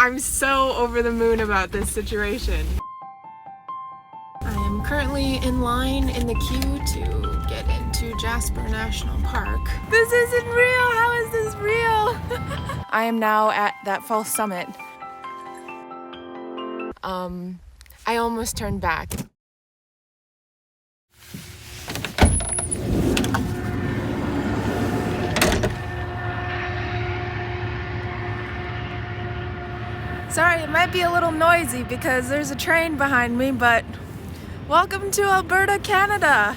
I'm so over the moon about this situation. I am currently in line in the queue to get into Jasper National Park. This isn't real! How is this real? I am now at that false summit. I almost turned back. Sorry, it might be a little noisy because there's a train behind me, but welcome to Alberta, Canada.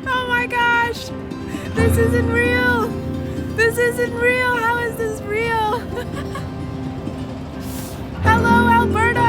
Oh my gosh, this isn't real. This isn't real. How is this real? Hello, Alberta.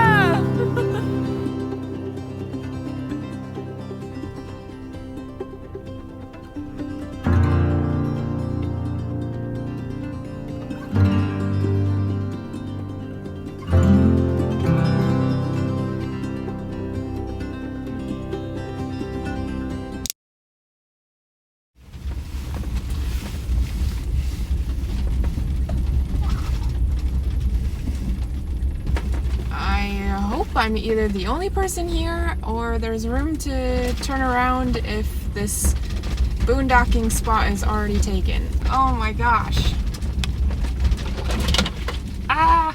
I'm either the only person here or there's room to turn around if this boondocking spot is already taken. Oh my gosh. Ah!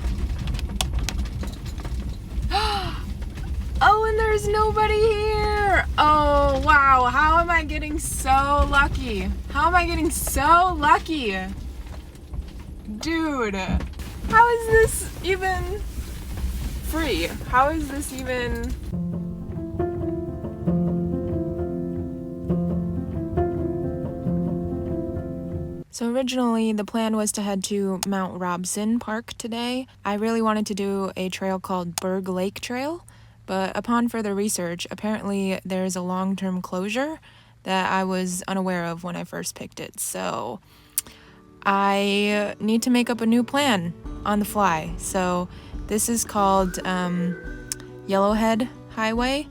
Oh, and there's nobody here! Oh, wow. How am I getting so lucky? How am I getting so lucky? Dude, how is this even free? How is this even... So originally the plan was to head to Mount Robson Park today. I really wanted to do a trail called Berg Lake Trail, but upon further research, apparently there's a long-term closure that I was unaware of when I first picked it. So I need to make up a new plan on the fly. So this is called Yellowhead Highway.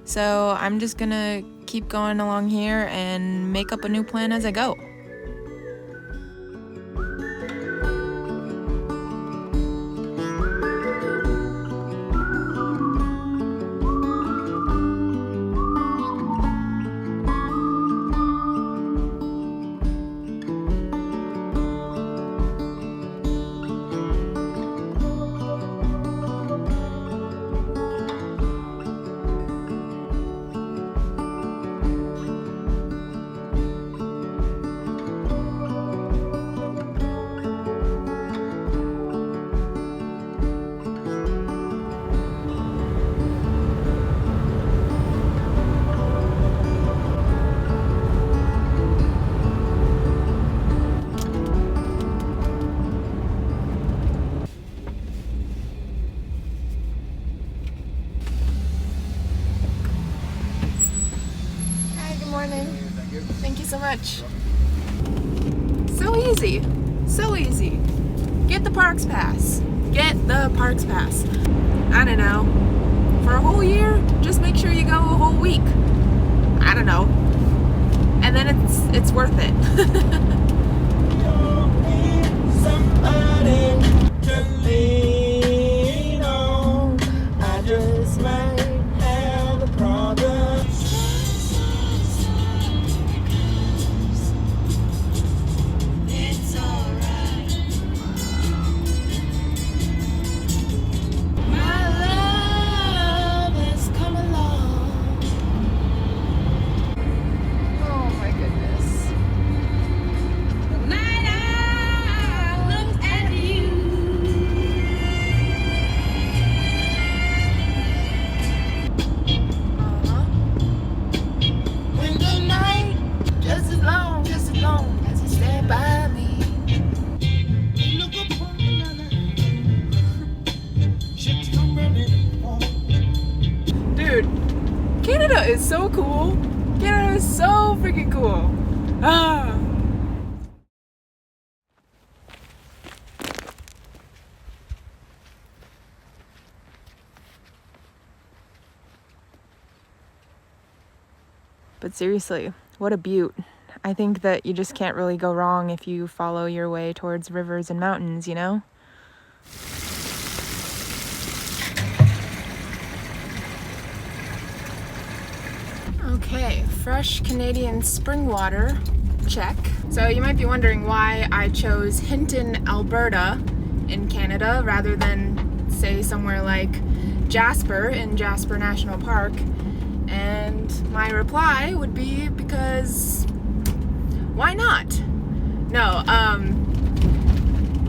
So I'm just gonna keep going along here and make up a new plan as I go. Thank you so much. So easy. So easy. Get the Parks Pass. Get the Parks Pass. I don't know. For a whole year, just make sure you go a whole week. I don't know. And then it's worth it. Somebody to lean on. I just might have a problem. Canada is so cool. Canada is so freaking cool. Ah. But seriously, what a beaut. I think that you just can't really go wrong if you follow your way towards rivers and mountains, you know? Okay, fresh Canadian spring water, check. So you might be wondering why I chose Hinton, Alberta in Canada rather than, say, somewhere like Jasper in Jasper National Park. And my reply would be because why not? No,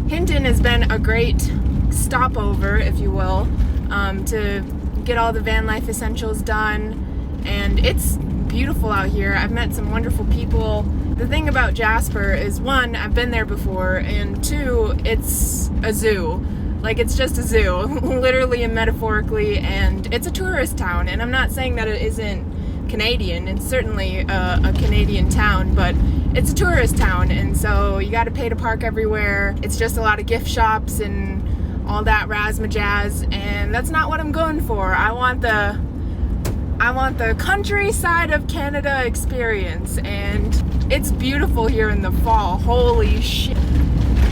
Hinton has been a great stopover, if you will, to get all the van life essentials done. And it's beautiful out here. I've met some wonderful people. The thing about Jasper is, one, I've been there before, and two, it's a zoo. Like, it's just a zoo, literally and metaphorically, and it's a tourist town. And I'm not saying that it isn't Canadian. It's certainly a Canadian town, but it's a tourist town, and so you gotta pay to park everywhere. It's just a lot of gift shops and all that razzmatazz, and that's not what I'm going for. I want the countryside of Canada experience, and it's beautiful here in the fall. Holy shit.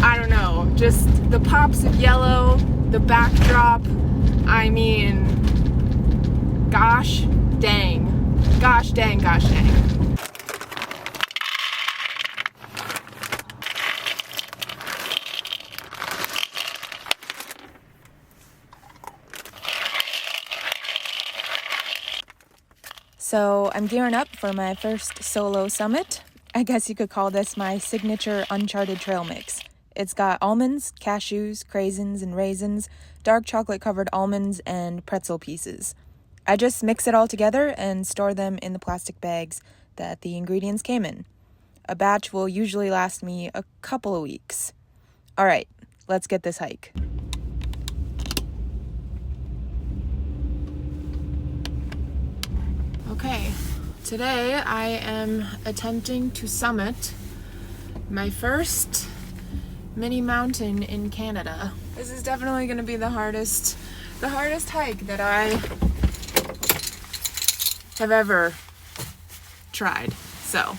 I don't know, just the pops of yellow, the backdrop, I mean, gosh dang. Gosh dang, gosh dang. So I'm gearing up for my first solo summit. I guess you could call this my signature Uncharted trail mix. It's got almonds, cashews, craisins, and raisins, dark chocolate covered almonds, and pretzel pieces. I just mix it all together and store them in the plastic bags that the ingredients came in. A batch will usually last me a couple of weeks. All right, let's get this hike. Okay, today I am attempting to summit my first mini mountain in Canada. This is definitely going to be the hardest hike that I have ever tried. So,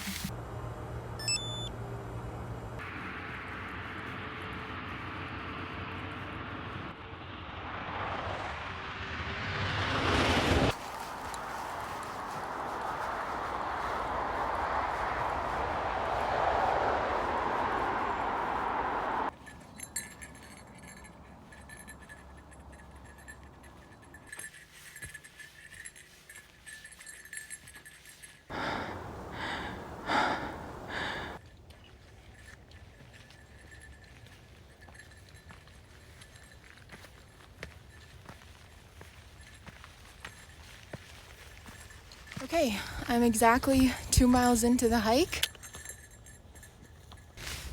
okay, I'm exactly 2 miles into the hike.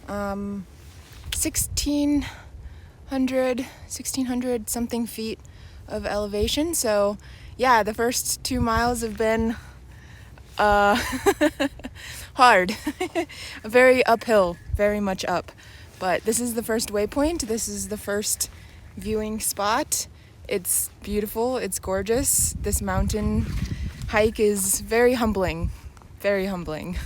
1600 something feet of elevation. So yeah, the first 2 miles have been hard. Very uphill, very much up. But this is the first waypoint. This is the first viewing spot. It's beautiful, it's gorgeous. This mountain hike is very humbling, very humbling.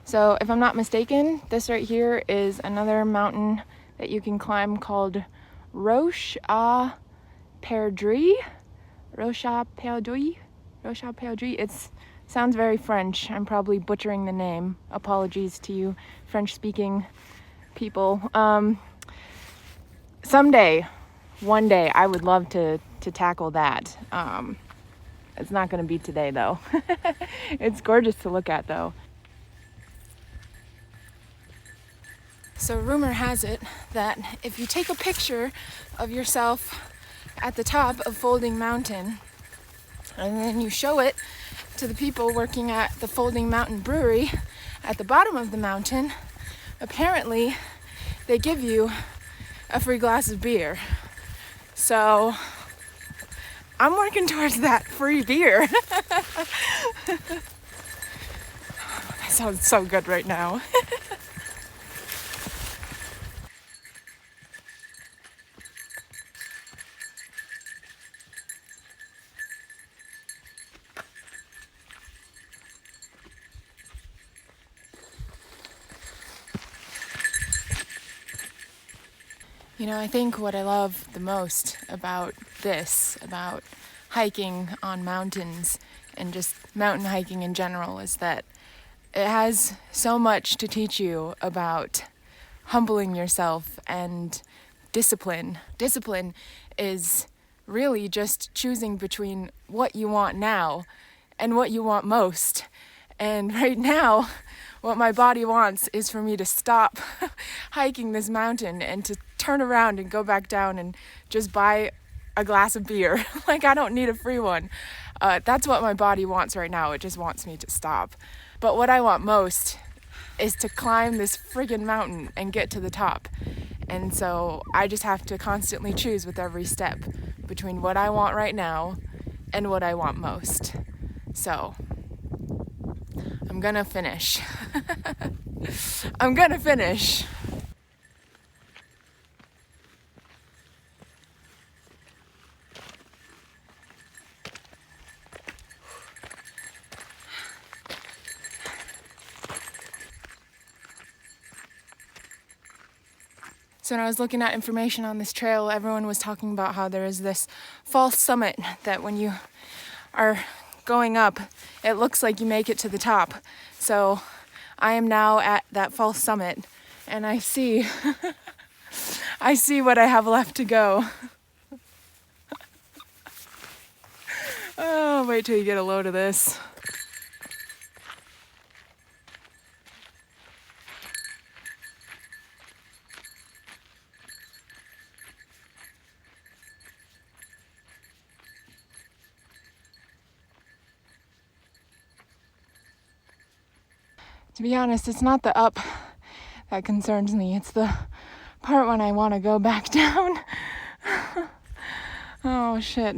So if I'm not mistaken, this right here is another mountain that you can climb called Roche à Perdrix. Roche à Perdrix. Roche à Perdrix. It sounds very French. I'm probably butchering the name. Apologies to you French-speaking people. Someday, one day, I would love to tackle that. It's not going to be today, though. It's gorgeous to look at, though. So rumor has it that if you take a picture of yourself at the top of Folding Mountain, and then you show it to the people working at the Folding Mountain Brewery at the bottom of the mountain, apparently they give you a free glass of beer. So I'm working towards that free beer. That sounds so good right now. I think what I love the most about about hiking on mountains and just mountain hiking in general, is that it has so much to teach you about humbling yourself and discipline. Discipline is really just choosing between what you want now and what you want most. And right now, what my body wants is for me to stop hiking this mountain and to turn around and go back down and just buy a glass of beer. Like, I don't need a free one. That's what my body wants right now. It just wants me to stop. But what I want most is to climb this friggin' mountain and get to the top. And so I just have to constantly choose with every step between what I want right now and what I want most. So I'm gonna finish. I'm gonna finish. So when I was looking at information on this trail, everyone was talking about how there is this false summit that when you are going up, it looks like you make it to the top. So I am now at that false summit, and I see I see what I have left to go. Oh, wait till you get a load of this. To be honest, it's not the up that concerns me. It's the part when I want to go back down. Oh, shit.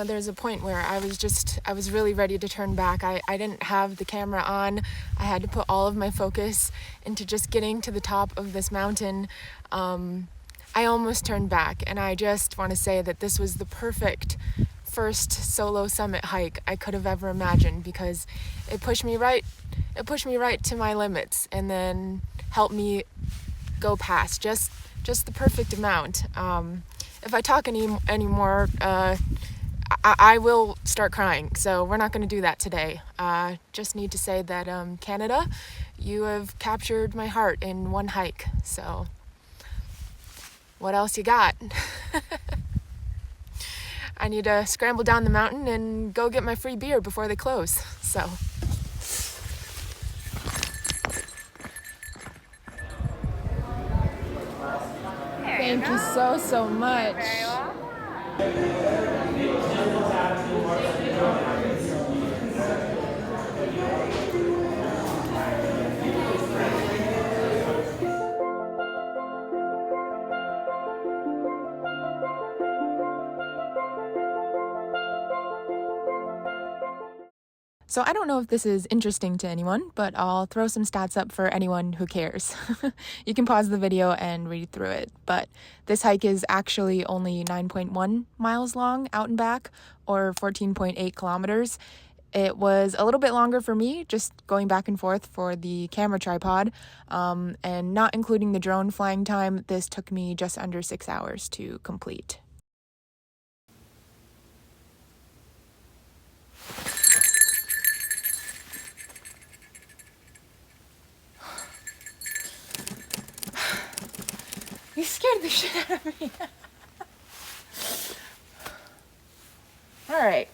There's a point where I was really ready to turn back. I didn't have the camera on. I had to put all of my focus into just getting to the top of this mountain. I almost turned back, and I just want to say that this was the perfect first solo summit hike I could have ever imagined, because it pushed me right to my limits, and then helped me go past just the perfect amount. If I talk anymore, I will start crying, so we're not going to do that today. Just need to say that, Canada, you have captured my heart in one hike, so what else you got? I need to scramble down the mountain and go get my free beer before they close, so. Thank you so much. Very well. So I don't know if this is interesting to anyone, but I'll throw some stats up for anyone who cares. You can pause the video and read through it, but this hike is actually only 9.1 miles long out and back, or 14.8 kilometers. It was a little bit longer for me, just going back and forth for the camera tripod, and not including the drone flying time, this took me just under 6 hours to complete. You scared the shit out of me. All right.